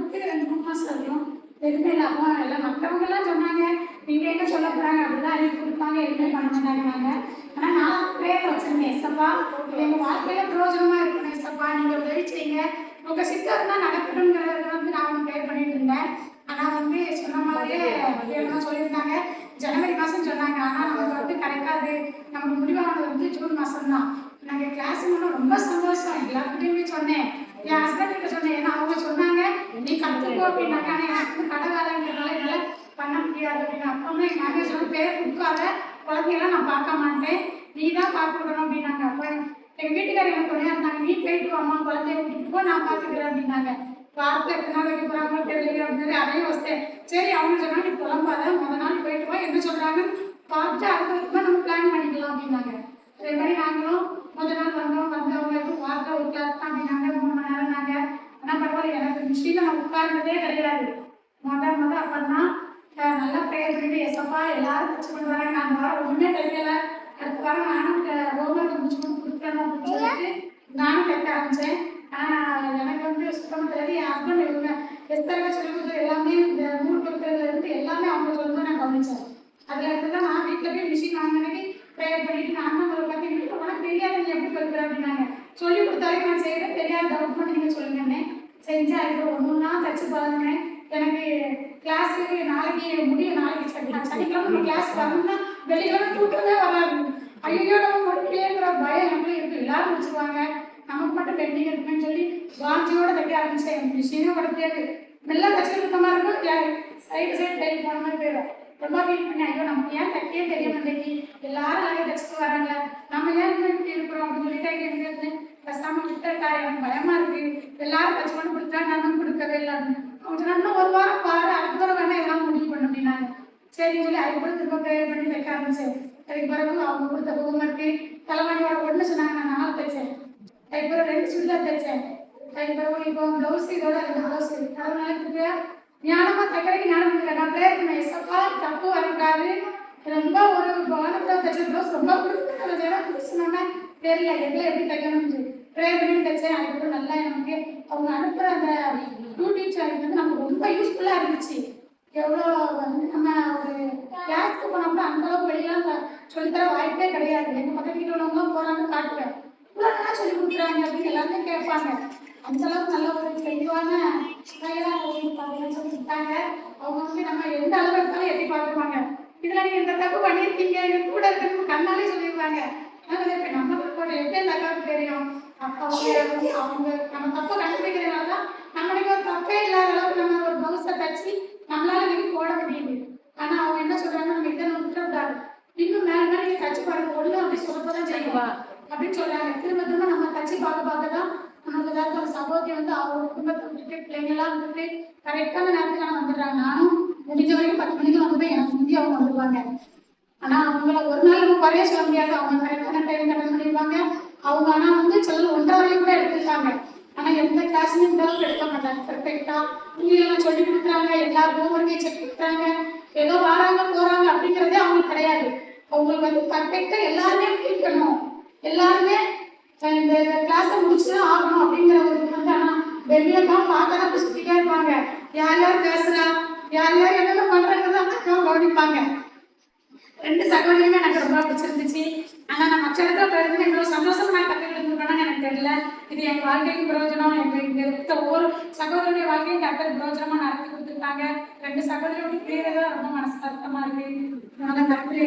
கொடுத்து 2 3 மாசம் இருக்கும். எதுவுமே இல்லாம எல்லாம் மற்றவங்கெல்லாம் சொன்னாங்க, நீங்க எங்க சொல்ல போறாங்க அப்படிதான் அறிவு கொடுப்பாங்க, எதுவுமே பண்ண மாட்டாங்க. ஆனா நான் ப்ரேயர் வச்சிருந்தேன், ஏசப்பா எங்க வாழ்க்கையில பிரயோஜனமா இருக்கணும் ஏசப்பா, நீங்க உதவி செய்யுங்க, உங்க சித்தம் தான் நடக்கணுங்கிறத வந்து நான் ப்ரேயர் பண்ணிட்டு இருந்தேன். ஆனா வந்து சொன்ன மாதிரியே என்ன சொல்லியிருந்தாங்க, ஜனவரி மாசம் சொன்னாங்க. ஆனா நமக்கு வந்து கிடைக்காது, நமக்கு முடிவானது வந்து ஜூன் மாசம் தான். நாங்க கிளாஸ் ரொம்ப சந்தோஷம், எல்லாருக்கிட்டையுமே சொன்னேன், என் ஹஸ்பண்ட் கிட்ட சொன்னேன். ஏன்னா அவங்க சொன்னாங்க நீ கற்றுக்கோ அப்படின்னாங்க. ஆனால் எனக்கு வந்து கடை வேலைங்கிறதுனால என்னால் பண்ண முடியாது அப்படின்னு. அப்போ என் மேனேஜர் பேர் கொடுக்காத குழந்தையெல்லாம் நான் பார்க்க மாட்டேன், நீ தான் பார்த்துக்கணும் அப்படின்னாங்க. அப்போ எங்கள் வீட்டுக்காரர் எனக்கு துணையாக இருந்தாங்க, நீ போயிட்டு அம்மா குழந்தைய கூட்டிட்டு போ, நான் பார்த்துக்கிறேன் அப்படின்னாங்க. வாரத்தில் எத்தனை நாள் வைக்க போகிறாங்களோ தெரியல அப்படின்னு அதையும் வச்சேன். சரி அவங்க சொன்னாங்க நீ புலம்பாத, முதல் நாள் போயிட்டு வா, என்ன சொல்கிறாங்கன்னு பார்த்து அடுத்ததுக்கு நம்ம பிளான் பண்ணிக்கலாம் அப்படின்னாங்க. அதே மாதிரி நாங்களும் முதல் நாள் வந்தவங்களுக்கு வாரத்தில் ஒரு கிளாஸ் தான் அப்படின்னாங்க. 3 மணி நேரம் நாங்கள். ஆனால் பரவாயில்ல, எனக்கு மிஷினில் நான் உட்கார்ந்ததே கிடையாது. அப்பன்னா நல்லா ப்ரேயர் பண்ணிட்டு ஏசப்பா எல்லாரும் டச் பண்ணுறாங்க. நான் அந்த வாரம் ஒன்றுமே தெரியல, அடுத்த வாரம் நானும் ஹோம்ஒர்க் முடிச்சு கொடுத்துருக்கேன் அப்படின்னு சொல்லிட்டு நானும் கேட்க ஆரம்பித்தேன். ஆனால் எனக்கு வந்து சுத்தமாக தெரியாது. என் ஹஸ்பண்ட் இவங்க எஸ்தரங்க சொல்லி கொடுத்தது எல்லாமே, இந்த நூல் கொடுக்கறதுலேருந்து எல்லாமே அவங்க சொல்லி நான் கவனித்தேன். அதில் இருந்து தான் நான் வீட்டில் போய் மிஷின் வாங்கினே ப்ரேயர் பண்ணிட்டு நான் ஒரு பற்றி வீட்டுக்கு போனால் தெரியாது நீ எப்படி கொடுக்குற அப்படின்னாங்க. சொல்லி கொடுத்தாலே நான் செய்கிறேன், தெரியாது டவுட் பண்ணி நீங்கள் சொல்லுங்கன்னே செஞ்சேன். அதுக்கு ஒன்றுன்னா தச்சு பழகினேன். எனக்கு கிளாஸுக்கு நாளைக்கு முடியும், நாளைக்கு சனிக்கிழமை கிளாஸ் வரணும்னா வெள்ளிக்கிழமை தூக்கமே வராது. ஐயோ நம்ம முடிக்கலையேங்கிற பயம் எனக்கு இருக்கு. எல்லாரும் வச்சுக்குவாங்க, நமக்கு மட்டும் பெண்டிங் இருக்குன்னு சொல்லி வாஞ்சியோட தைக்க ஆரம்பிச்சேன். மிஷினும் உடம்பு மெல்ல தச்சு இருக்க மாதிரி இருக்கும், சைடு டைம் போன மாதிரி போயிடும். ரொம்ப ஃபீல் பண்ணி ஐயோ நம்ம ஏன் தைக்கே தெரிய மாட்டேங்கி, எல்லாரும் நிறைய தச்சுட்டு வராங்க, நம்ம ஏன் இப்படி இருக்கிறோம் அப்படின்னு சொல்லிட்டு எங்களுக்கு பேசாம விட்டுட்டா, எனக்கு பயமா இருக்கு, எல்லாரும் தச்சு பண்ணி கொடுத்தா நான் கொடுக்கவே இல்லை அப்படின்னு. அவங்க சொன்னா 1 வாரம் பாரு, அடுத்த வாரம் வேணா எல்லாம் முடிவு பண்ண அப்படின்னாங்க. சரின்னு சொல்லி அதுக்கு கூட திரும்ப ப்ரேயர் பண்ணி தைக்க ஆரம்பிச்சேன். அதுக்கு பிறகு அவங்க கொடுத்த ஹோம்ஒர்க்கு தலைவாணியோட ஒன்று சொன்னாங்க, நான் 4 தைச்சேன். அதுக்கு பிறகு 2 சுடிதார் தைச்சேன். அதுக்கு பிறகு இப்போ ப்ளவுஸ் இதோட 2 ப்ளவுஸ் அதனால ஞானமா தைக்கிறதுக்கு ஞானம் இல்லை. நான் ப்ரேயர் பண்ணேன், ஏசப்பா தப்பு வரக்கூடாது, ரொம்ப ஒரு கவனத்தில் தைச்ச ப்ளவுஸ் ரொம்ப பிடிச்சினோன்னா தெரியல எதில் எப்படி தைக்கணும்னு சொல்லி ப்ரேயர் பண்ணி தைச்சேன். அதுக்கப்புறம் நல்லா எனக்கு அவங்க அனுப்புகிற அந்த யூடியூப் சேனல் வந்து நமக்கு ரொம்ப யூஸ்ஃபுல்லாக இருந்துச்சு. எவ்வளோ வந்து நம்ம ஒரு கிளாஸ்க்கு போனப்போ அந்தளவுக்கு வெளியெல்லாம் சொல்லித்தர வாய்ப்பே கிடையாது. எங்கள் பக்கத்து வீட்டில் உள்ளவங்களும் போகிறாங்கன்னு காட்டுவேன், இவ்வளோ நல்லா சொல்லி கொடுக்குறாங்க அப்படின்னு எல்லாருமே கேட்பாங்க. அந்த அளவுக்கு நல்ல ஒரு தெளிவான சொல்லி கொடுத்தாங்க. அவங்க வந்து நம்ம எந்த அளவு இருந்தாலும் எட்டி பார்த்துருவாங்க, இதுல நீங்க இந்த தப்பு பண்ணியிருக்கீங்க என் கூட இருக்கிறது கண்ணாலே சொல்லிடுவாங்க. நம்மளுக்கு எப்படி அந்த அளவுக்கு தெரியும், அப்போ அவங்க நம்ம தப்பை கண்டுபிடிக்கிறதுனால தான் நம்மளுக்கு ஒரு தப்பே இல்லாத அளவுக்கு நம்ம ஒரு ப்ளவுஸை தச்சு நம்மளால நீங்க போட முடியுது. ஆனா அவங்க என்ன சொல்றாங்க, நம்ம இதை விட்டுறக்கூடாது, இன்னும் மேல மேலே நீங்க தச்சு பாருங்க, ஒண்ணு அப்படி சொல்லப்பதான் செய்வா அப்படின்னு சொல்றாங்க. திரும்ப திரும்ப நம்ம தச்சு பார்க்க தான் நமக்கு ஏதாவது ஒரு சகோதரி வந்து அவங்க குடும்பத்தை விட்டுட்டு பிள்ளைங்கெல்லாம் வந்துட்டு கரெக்டான நேரத்துக்கு வந்துடுறாங்க. நானும் முடிஞ்ச வரைக்கும் 10 மணிக்கு வந்து எனக்கு முந்தி அவங்க வந்துடுவாங்க. ஆனா அவங்கள ஒரு நாள் நம்ம குறைய சொல்ல முடியாது, அவங்க கரெக்டான டைம் கடன் பண்ணிடுவாங்க. அவங்க ஆனா வந்து சில 1.5 வரைக்கும் கூட எடுத்துருக்காங்க. ஆனா எந்த கிளாஸுமே இந்த அளவுக்கு எடுக்க மாட்டாங்க. பெர்ஃபெக்டா நீங்க சொல்லி கொடுக்குறாங்க, எல்லா ஹோம்ஒர்க்கையும் செக் கொடுக்குறாங்க, ஏதோ வராங்க போறாங்க அப்படிங்கிறதே அவங்களுக்கு கிடையாது. அவங்களுக்கு வந்து பெர்ஃபெக்டா எல்லாருமே கேட்கணும், எல்லாருமே இந்த கிளாஸை முடிச்சுதான் ஆகணும் அப்படிங்கிற ஒரு வந்து. ஆனா வெளியில தான் பார்க்க தான் சுத்திட்டே இருப்பாங்க, யார் யார் பேசுறா, யார் யார் என்னென்ன பண்றாங்கிறத கவனிப்பாங்க. 2 சகோதரியுமே எனக்கு ரொம்ப பிடிச்சிருந்துச்சு. ஆனா நான் மற்ற இடத்துல போயிருந்தேன் எங்களுக்கு சந்தோஷமா நான் கற்றுக்கிட்டு எனக்கு தெரியல. இது என் வாழ்க்கைக்கு பிரயோஜனம், எங்க இருக்க ஒவ்வொரு சகோதரியுடைய வாழ்க்கையும் கற்றுக்கு பிரயோஜனமா நடத்தி கொடுத்துருக்காங்க. 2 சகோதரியோட பிரியறதா ரொம்ப மனசு கஷ்டமா இருக்கு. அதனால நன்றி.